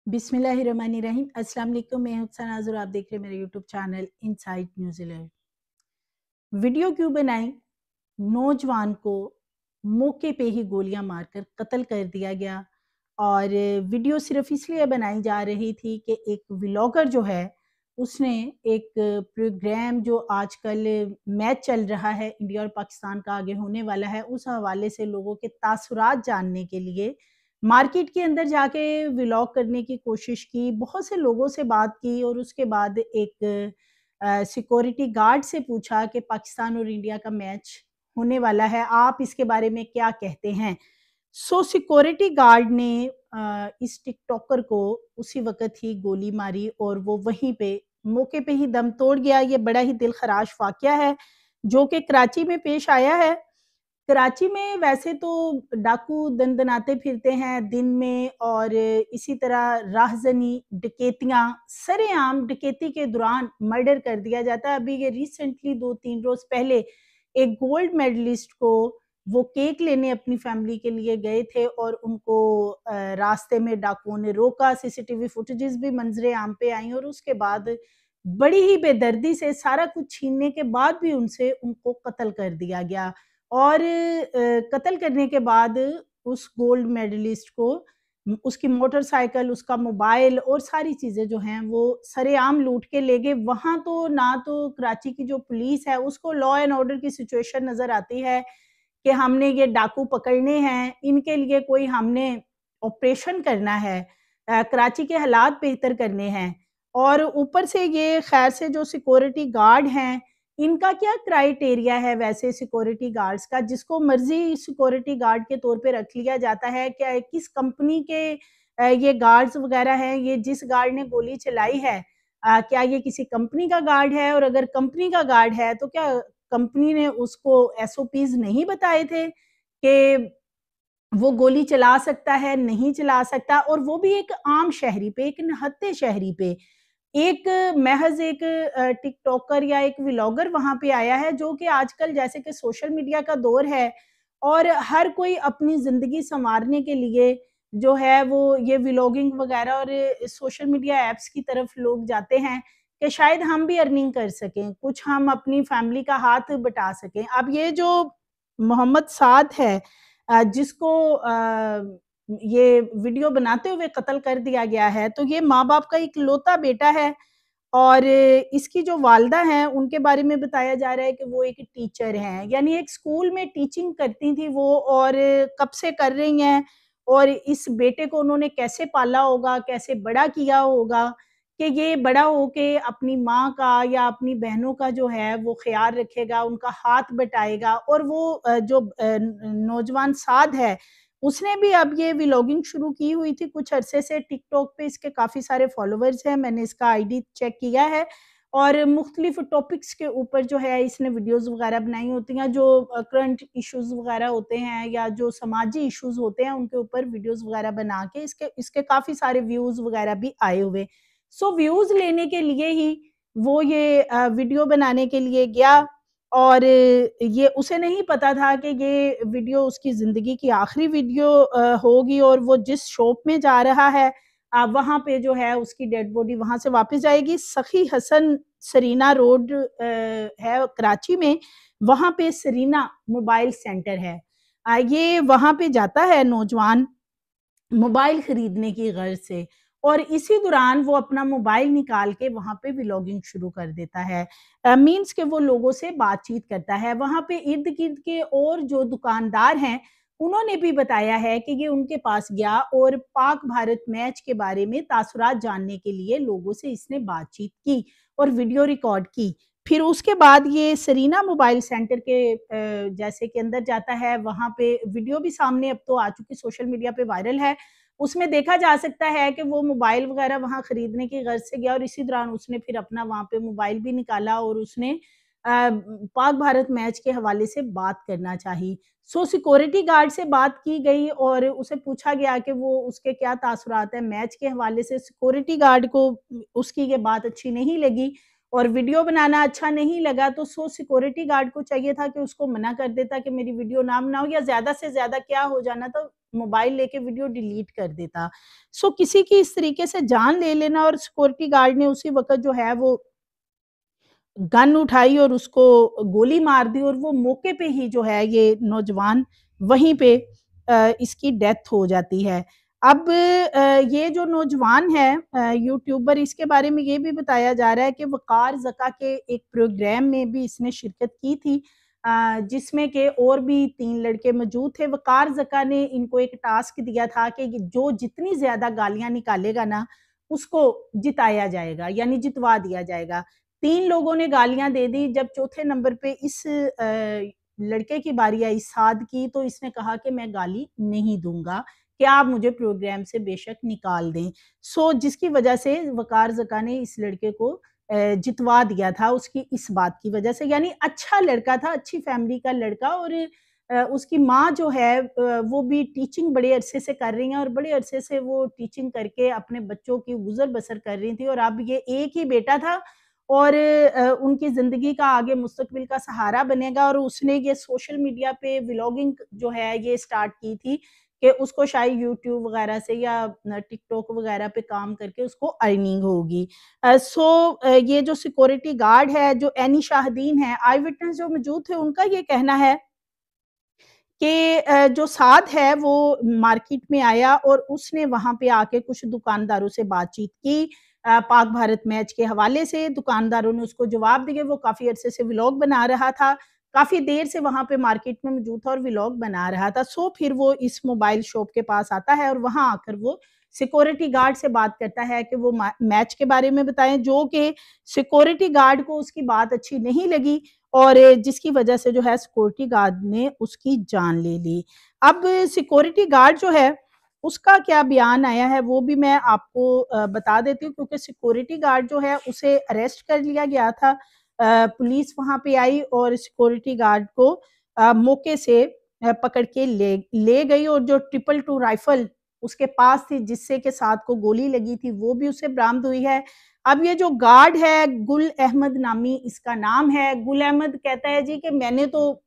बिस्मिल्लाहिर्रहमानिर्रहीम। अस्सलाम वालेकुम, मैं हूं सनाज़ और आप देख रहे हैं मेरा YouTube channel inside New Zealand. Video क्यों बनाई? नौजवान को मौके पे ही गोलियां मारकर कत्ल कर दिया गया और वीडियो सिर्फ इसलिए बनाई जा रही थी कि एक व्लॉगर जो है उसने एक प्रोग्राम जो आजकल मैच चल रहा है इंडिया और पाकिस्तान का आगे होने वाला है उस हवाले से लोगों के तासुरात जानने के लिए मार्केट के अंदर जाके व्लॉग करने की कोशिश की, बहुत से लोगों से बात की और उसके बाद एक सिक्योरिटी गार्ड से पूछा कि पाकिस्तान और इंडिया का मैच होने वाला है, आप इसके बारे में क्या कहते हैं? सो सिक्योरिटी गार्ड ने इस टिकटॉकर को उसी वक़्त ही गोली मारी और वो वहीं पे मौके पे ही दम तोड़ गया। ये बड़ा ही दिलखराश वाक़या है, जो कि कराची में पेश आया है। कराची में वैसे तो डाकू दनदनाते फिरते हैं दिन में और इसी तरह राहज़नी, डकैतियाँ, सरेआम डकैती के दौरान मर्डर कर दिया जाता है। अभी ये रिसेंटली 2-3 रोज़ पहले एक गोल्ड मेडलिस्ट को वो केक लेने अपनी फैमिली के लिए गए थे और उनको रास्ते में डाकुओं ने रोका। सीसीटीवी फुटेजेस भी मंज़रे आम पे आई और उसके बाद बड़ी ही बेदर्दी से सारा कुछ छीनने के बाद भी उनसे उनको कत्ल कर दिया गया। और कत्ल करने के बाद उस गोल्ड मेडलिस्ट को उसकी मोटरसाइकिल, उसका मोबाइल और सारी चीज़ें जो हैं वो सरेआम लूट के ले गए। वहाँ तो ना तो कराची की जो पुलिस है उसको लॉ एंड ऑर्डर की सिचुएशन नज़र आती है कि हमने ये डाकू पकड़ने हैं, इनके लिए कोई हमने ऑपरेशन करना है, कराची के हालात बेहतर करने हैं। और ऊपर से ये ख़ैर से जो सिक्योरिटी गार्ड हैं इनका क्या क्राइटेरिया है वैसे सिक्योरिटी गार्ड्स का? जिसको मर्ज़ी सिक्योरिटी गार्ड के तौर पे रख लिया जाता है? क्या किस कंपनी के ये गार्ड्स वग़ैरह हैं? ये जिस गार्ड ने गोली चलाई है क्या ये किसी कंपनी का गार्ड है? और अगर कंपनी का गार्ड है तो क्या कंपनी ने उसको एसओपीज़ नहीं बताए थे कि वो गोली चला सकता है, नहीं चला सकता? और वो भी एक आम शहरी पे, एक निहत्थे शहरी पे। एक महज़ एक टिकटॉकर या एक व्लॉगर वहाँ पे आया है जो कि आजकल जैसे कि सोशल मीडिया का दौर है और हर कोई अपनी ज़िंदगी सँवारने के लिए जो है वो ये व्लॉगिंग वग़ैरह और सोशल मीडिया ऐप्स की तरफ लोग जाते हैं कि शायद हम भी अर्निंग कर सकें, कुछ हम अपनी फैमिली का हाथ बटा सकें। अब ये जो मोहम्मद साद है जिसको ये वीडियो बनाते हुए कत्ल कर दिया गया है, तो ये माँ-बाप का इकलौता बेटा है और इसकी जो वालिदा हैं, उनके बारे में बताया जा रहा है कि वो एक टीचर हैं, यानी एक स्कूल में टीचिंग करती थी वो और कब से कर रही हैं और इस बेटे को उन्होंने कैसे पाला होगा, कैसे बड़ा किया होगा कि ये बड़ा होके अपनी माँ का या अपनी बहनों का जो है वो ख़्याल रखेगा, उनका हाथ बटाएगा और वो जो नौजवान साद है, उसने भी अब ये व्लॉगिंग शुरू की हुई थी कुछ अरसे से टिकटॉक पे इसके काफ़ी सारे फॉलोवर्स हैं, मैंने इसका आईडी चेक किया है और मुख्तलिफ टॉपिक्स के ऊपर जो है इसने वीडियोज़ वगैरह बनाई होती हैं जो करंट इश्यूज़ वगैरह होते हैं या जो समाजी इश्यूज़ होते हैं उनके ऊपर वीडियोज़ वगैरह बना के इसके इसके काफ़ी सारे व्यूज़ वगैरह भी आए हुए। सो व्यूज़ लेने के लिए ही वो ये वीडियो बनाने के लिए गया और ये उसे नहीं पता था कि ये वीडियो उसकी ज़िंदगी की आखिरी वीडियो होगी और वो जिस शॉप में जा रहा है वहाँ पे जो है उसकी डेड बॉडी वहाँ से वापस जाएगी। सखी हसन सरीना रोड है कराची में, वहाँ पे सरीना मोबाइल सेंटर है। ये वहाँ पे जाता है नौजवान मोबाइल खरीदने की गर्ज से और इसी दौरान वो अपना मोबाइल निकाल के वहाँ पे व्लॉगिंग शुरू कर देता है। मीन्स कि वो लोगों से बातचीत करता है। वहाँ पे इर्द-गिर्द के और जो दुकानदार हैं, उन्होंने भी बताया है कि ये उनके पास गया और पाक-भारत मैच के बारे में तासुरात जानने के लिए लोगों से इसने बातचीत की और वीडियो रिकॉर्ड की। फिर उसके बाद ये सरीना मोबाइल सेंटर के जैसे के अंदर जाता है, वहाँ पे वीडियो भी सामने अब तो आ चुकी सोशल मीडिया पे वायरल है। उसमें देखा जा सकता है कि वो मोबाइल वगैरह वहाँ खरीदने की गर्ज से गया और इसी दौरान उसने फिर अपना वहाँ पे मोबाइल भी निकाला और उसने पाक भारत मैच के हवाले से बात करना चाही। सो सिक्योरिटी गार्ड से बात की गई और उसे पूछा गया कि वो उसके क्या तासुरात हैं मैच के हवाले से। सिक्योरिटी गार्ड को उसकी ये बात अच्छी नहीं लगी और वीडियो बनाना अच्छा नहीं लगा तो सिक्योरिटी गार्ड को चाहिए था कि उसको मना कर देता कि मेरी वीडियो ना बनाओ, या ज़्यादा से ज़्यादा क्या हो जाना था, मोबाइल लेके वीडियो डिलीट कर देता। किसी की इस तरीके से जान ले लेना, और सिक्योरिटी गार्ड ने उसी वक़्त जो है वो गन उठाई और उसको गोली मार दी, और वो मौके पे ही जो है ये नौजवान वहीं पे इसकी डेथ हो जाती है। अब ये जो नौजवान है यूट्यूबर, इसके बारे में ये भी बताया जा रहा है कि वक़ार ज़का के एक प्रोग्राम में भी इसने शिरकत की थी, जिसमें के और भी 3 लड़के मौजूद थे। वक़ार ज़का ने इनको एक टास्क दिया था कि जो जितनी ज़्यादा गालियाँ निकालेगा ना, उसको जिताया जाएगा, यानी जितवा दिया जाएगा। 3 लोगों ने गालियाँ दे दी, जब चौथे नंबर पे इस लड़के की बारी आई साद की, तो इसने कहा कि मैं गाली नहीं दूँगा, कि आप मुझे प्रोग्राम से बेशक निकाल दें। जिसकी वजह से वक़ार ज़का ने इस लड़के को जितवा दिया था उसकी इस बात की वजह से, यानी अच्छा लड़का था, अच्छी फैमिली का लड़का, और उसकी माँ जो है वो भी टीचिंग बड़े अरसे से कर रही हैं, और बड़े अरसे से वो टीचिंग करके अपने बच्चों की गुज़र-बसर कर रही थी, और अब ये एक ही बेटा था, और उनकी ज़िंदगी का आगे मुस्तकबिल का सहारा बनेगा, और उसने ये सोशल मीडिया पे व्लॉगिंग जो है ये स्टार्ट की थी कि उसको शायद यूट्यूब वगैरह से या टिकटॉक वगैरह पे काम करके उसको अर्निंग होगी। ये जो सिक्योरिटी गार्ड है, जो एनी शाहदीन है, आई विटनेस जो मौजूद थे, उनका ये कहना है कि जो साद है वो मार्केट में आया और उसने वहाँ पे आके कुछ दुकानदारों से बातचीत की, पाक भारत मैच के हवाले से। दुकानदारों ने उसको जवाब दिए, वो काफ़ी अरसे से व्लॉग बना रहा था, काफ़ी देर से वहाँ पे मार्केट में मौजूद था और व्लॉग बना रहा था। फिर वो इस मोबाइल शॉप के पास आता है और वहाँ आकर वो सिक्योरिटी गार्ड से बात करता है कि वो मैच के बारे में बताएँ, जो कि सिक्योरिटी गार्ड को उसकी बात अच्छी नहीं लगी, और जिसकी वजह से जो है सिक्योरिटी गार्ड ने उसकी जान ले ली। अब सिक्योरिटी गार्ड जो है, उसका क्या बयान आया है वो भी मैं आपको बता देती हूँ, क्योंकि सिक्योरिटी गार्ड जो है उसे अरेस्ट कर लिया गया था। पुलिस वहाँ पे आई और सिक्योरिटी गार्ड को मौके से पकड़ के ले ले गई, और जो 222 राइफल उसके पास थी जिससे के साथ को गोली लगी थी, वो भी उसे बरामद हुई है। अब ये जो गार्ड है, गुल अहमद नामी इसका नाम है। गुल अहमद कहता है जी कि मैंने तो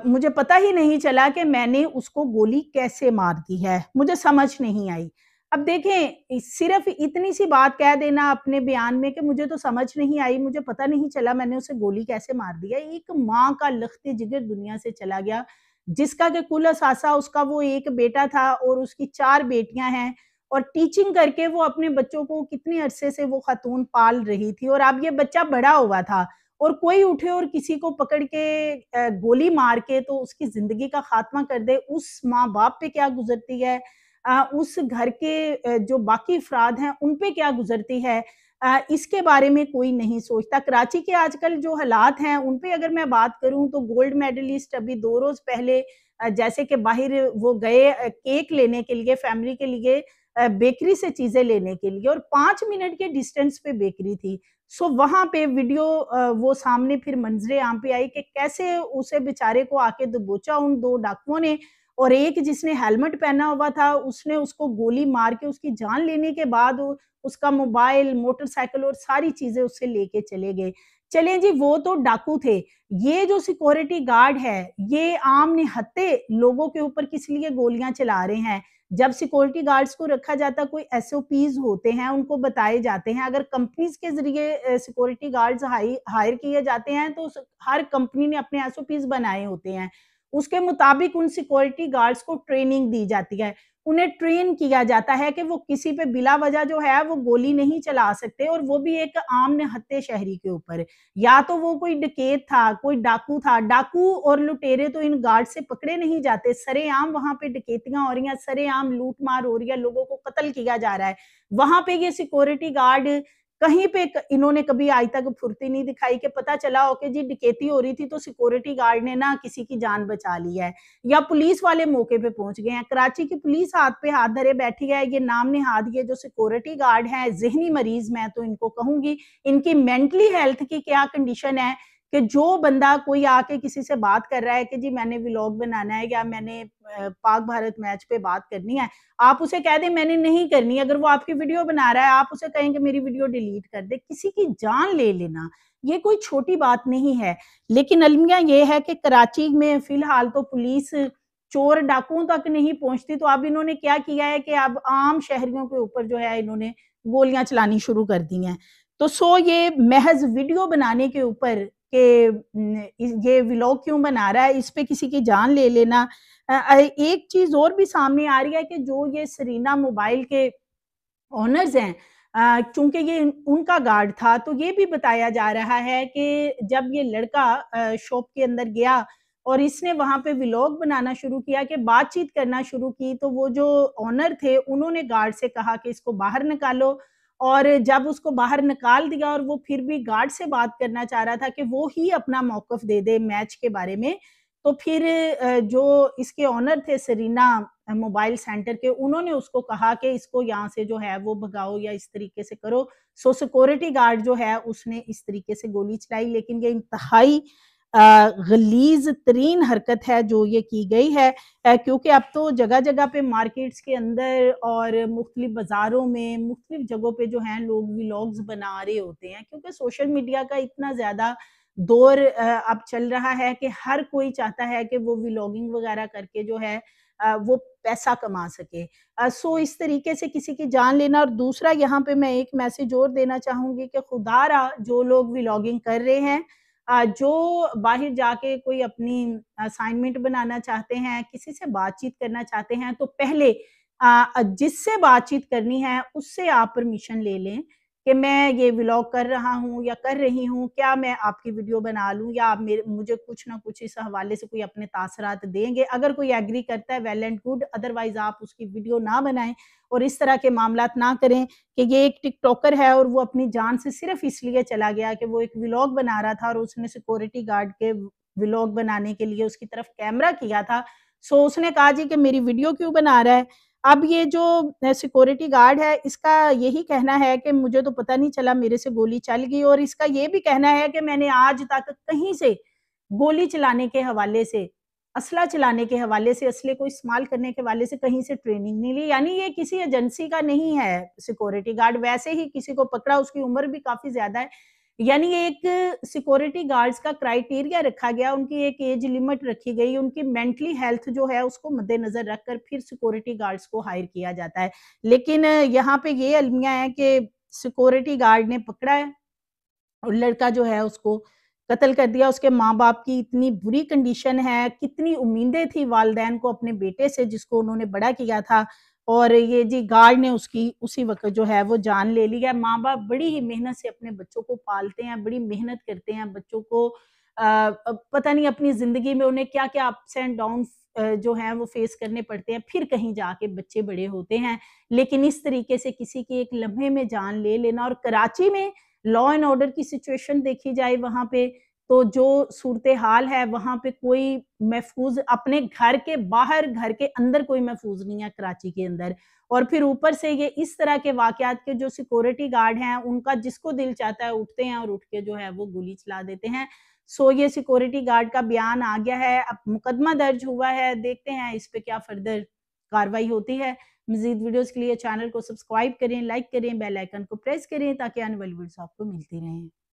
मुझे पता ही नहीं चला कि मैंने उसको गोली कैसे मार दी है, मुझे समझ नहीं आई। अब देखें, सिर्फ़ इतनी सी बात कह देना अपने बयान में कि मुझे तो समझ नहीं आई, मुझे पता नहीं चला मैंने उसे गोली कैसे मार दी है। एक माँ का लख़्त जिगर दुनिया से चला गया, जिसका कि कुल असासा उसका वो एक बेटा था और उसकी 4 बेटियाँ हैं, और टीचिंग करके वो अपने बच्चों को कितने अरसे से वो ख़ातून पाल रही थी, और अब ये बच्चा बड़ा हुआ था, और कोई उठे और किसी को पकड़ के गोली मार के तो उसकी ज़िंदगी का ख़ात्मा कर दे, उस माँ-बाप पे क्या गुज़रती है, उस घर के जो बाकी अफ़राद हैं, उन पे क्या गुज़रती है, इसके बारे में कोई नहीं सोचता। कराची के आजकल जो हालात हैं, उन पे अगर मैं बात करूँ तो गोल्ड मेडलिस्ट अभी 2 रोज़ पहले जैसे कि बाहर वो गए केक लेने के लिए, फैमिली के लिए बेकरी से चीज़ें लेने के लिए, और 5 मिनट के डिस्टेंस पे बेकरी थी। वहाँ पे वीडियो वो सामने फिर मंज़रे आम पे आई कि कैसे उसे बेचारे को आके दबोचा उन 2 डाकुओं ने, और एक जिसने हेलमेट पहना हुआ था, उसने उसको गोली मार के उसकी जान लेने के बाद उसका मोबाइल, मोटरसाइकिल और सारी चीज़ें उससे लेके चले गए। चलें जी, वो तो डाकू थे। ये जो सिक्योरिटी गार्ड है, ये आम निहत्थे लोगों के ऊपर किस लिए गोलियाँ चला रहे हैं? जब सिक्योरिटी गार्ड्स को रखा जाता है, कोई एसओपीज़ होते हैं, उनको बताए जाते हैं। अगर कंपनीज़ के ज़रिए सिक्योरिटी गार्ड्स हायर किए जाते हैं, तो हर कंपनी ने अपने एसओपीज़ बनाए होते हैं। उसके मुताबिक उन सिक्योरिटी गार्ड्स को ट्रेनिंग दी जाती है। उन्हें ट्रेन किया जाता है कि वो किसी पे बिला वजह जो है वो गोली नहीं चला सकते, और वो भी एक आम निहत्थे शहरी के ऊपर। या तो वो कोई डकैत था, कोई डाकू था। डाकू और लुटेरे तो इन गार्ड से पकड़े नहीं जाते, सरेआम वहाँ पे डकैतियाँ हो रही हैं, सरेआम लूट-मार हो रही है, लोगों को कत्ल किया जा रहा है। वहाँ पे ये सिक्योरिटी गार्ड कहीं पे इन्होंने कभी आज तक फुर्ती नहीं दिखाई कि पता चला हो कि जी डकैती हो रही थी तो सिक्योरिटी गार्ड ने ना किसी की जान बचा ली है, या पुलिस वाले मौके पे पहुंच गए हैं। कराची की पुलिस हाथ पे हाथ धरे बैठी है। ये नाम नेहाद ये जो सिक्योरिटी गार्ड हैं, ज़हनी मरीज मैं तो इनको कहूँगी, इनकी मेंटली हेल्थ की क्या कंडीशन है कि जो बंदा कोई आके किसी से बात कर रहा है कि जी मैंने व्लॉग बनाना है या मैंने पाक भारत मैच पे बात करनी है, आप उसे कह दें मैंने नहीं करनी। अगर वो आपकी वीडियो बना रहा है, आप उसे कहें कि मेरी वीडियो डिलीट कर दे। किसी की जान ले लेना, ये कोई छोटी बात नहीं है। लेकिन अलमिया ये है कि कराची में फ़िलहाल तो पुलिस चोर डाकुओं तक नहीं पहुँचती, तो अब इन्होंने क्या किया है कि अब आम शहरियों के ऊपर जो है इन्होंने गोलियाँ चलानी शुरू कर दी हैं। तो ये महज़ वीडियो बनाने के ऊपर कि ये व्लॉग क्यों बना रहा है, इस पे किसी की जान ले लेना। एक चीज़ और भी सामने आ रही है कि जो ये सरीना मोबाइल के ओनर्स हैं, चूँकि ये उनका गार्ड था, तो ये भी बताया जा रहा है कि जब ये लड़का शॉप के अंदर गया और इसने वहाँ पे व्लॉग बनाना शुरू किया, कि बातचीत करना शुरू की, तो वो जो ओनर थे, उन्होंने गार्ड से कहा कि इसको बाहर निकालो। और जब उसको बाहर निकाल दिया और वो फिर भी गार्ड से बात करना चाह रहा था कि वो ही अपना मौक़िफ़ दे दे मैच के बारे में, तो फिर जो इसके ओनर थे सरीना मोबाइल सेंटर के, उन्होंने उसको कहा कि इसको यहाँ से जो है वो भगाओ या इस तरीके से करो। सिक्योरिटी गार्ड जो है उसने इस तरीके से गोली चलाई, लेकिन ये इंतहाई गलीज़ तरीन हरकत है जो ये की गई है, क्योंकि अब तो जगह-जगह पे मार्केट्स के अंदर और मुख्तलिफ बाज़ारों में, मुख्तलिफ जगहों पे जो हैं लोग व्लॉग्स बना रहे होते हैं, क्योंकि सोशल मीडिया का इतना ज़्यादा दौर अब चल रहा है कि हर कोई चाहता है कि वो व्लॉगिंग वगैरह करके जो है वो पैसा कमा सके। इस तरीके से किसी की जान लेना। और दूसरा यहाँ पे मैं एक मैसेज और देना चाहूँगी कि खुदारा जो लोग व्लॉगिंग कर रहे हैं, जो बाहर जाके कोई अपनी असाइनमेंट बनाना चाहते हैं, किसी से बातचीत करना चाहते हैं, तो पहले जिससे बातचीत करनी है उससे आप परमिशन ले लें कि मैं ये व्लॉग कर रहा हूँ या कर रही हूँ, क्या मैं आपकी वीडियो बना लूँ या आप मुझे कुछ ना कुछ इस हवाले से कोई अपने तासरात देंगे। अगर कोई एग्री करता है वेल एंड गुड, अदरवाइज़ आप उसकी वीडियो ना बनाएँ और इस तरह के मामलात ना करें कि ये एक टिकटॉकर है और वो अपनी जान से सिर्फ़ इसलिए चला गया कि वो एक व्लॉग बना रहा था और उसने सिक्योरिटी गार्ड के व्लॉग बनाने के लिए उसकी तरफ कैमरा किया था। उसने कहा जी कि मेरी वीडियो क्यों बना रहा है? अब ये जो सिक्योरिटी गार्ड है, इसका यही कहना है कि मुझे तो पता नहीं चला, मेरे से गोली चल गई। और इसका ये भी कहना है कि मैंने आज तक कहीं से गोली चलाने के हवाले से, असला चलाने के हवाले से, असले को इस्तेमाल करने के हवाले से कहीं से ट्रेनिंग नहीं ली। यानी ये किसी एजेंसी का नहीं है सिक्योरिटी गार्ड। वैसे ही किसी को पकड़ा, उसकी उम्र भी काफ़ी ज़्यादा है। यानी एक सिक्योरिटी गार्ड्स का क्राइटेरिया रखा गया, उनकी एक एज लिमिट रखी गई, उनकी मेंटली हेल्थ जो है उसको मद्देनज़र रखकर फिर सिक्योरिटी गार्ड्स को हायर किया जाता है। लेकिन यहाँ पे ये अलमिया है कि सिक्योरिटी गार्ड ने पकड़ा है और लड़का जो है उसको कत्ल कर दिया। उसके माँ-बाप की इतनी बुरी कंडीशन है, कितनी उम्मीदें थी वालिदैन को अपने बेटे से जिसको उन्होंने बड़ा किया था, और ये जी गार्ड ने उसकी उसी वक़्त जो है वो जान ले ली है। माँ-बाप बड़ी ही मेहनत से अपने बच्चों को पालते हैं, बड़ी मेहनत करते हैं बच्चों को, पता नहीं अपनी ज़िंदगी में उन्हें क्या-क्या अप्स एंड डाउन्स जो हैं वो फेस करने पड़ते हैं, फिर कहीं जाके बच्चे बड़े होते हैं। लेकिन इस तरीके से किसी की एक लम्हे में जान ले लेना, और कराची में लॉ एंड ऑर्डर की सिचुएशन देखी जाए वहाँ पे, तो जो सूरत-ए-हाल है वहाँ पे कोई महफ़ूज़ अपने घर के बाहर, घर के अंदर कोई महफ़ूज़ नहीं है कराची के अंदर। और फिर ऊपर से ये इस तरह के वाक़यात के जो सिक्योरिटी गार्ड हैं, उनका जिसको दिल चाहता है उठते हैं और उठ के जो है वो गोली चला देते हैं। ये सिक्योरिटी गार्ड का बयान आ गया है, अब मुकदमा दर्ज हुआ है, देखते हैं इस पे क्या फ़र्दर कार्रवाई होती है। मज़ीद वीडियोज़ के लिए चैनल को सब्सक्राइब करें, लाइक करें, बेल आइकन को प्रेस करें ताकि आने वाली वीडियोज़ आपको मिलती रहें।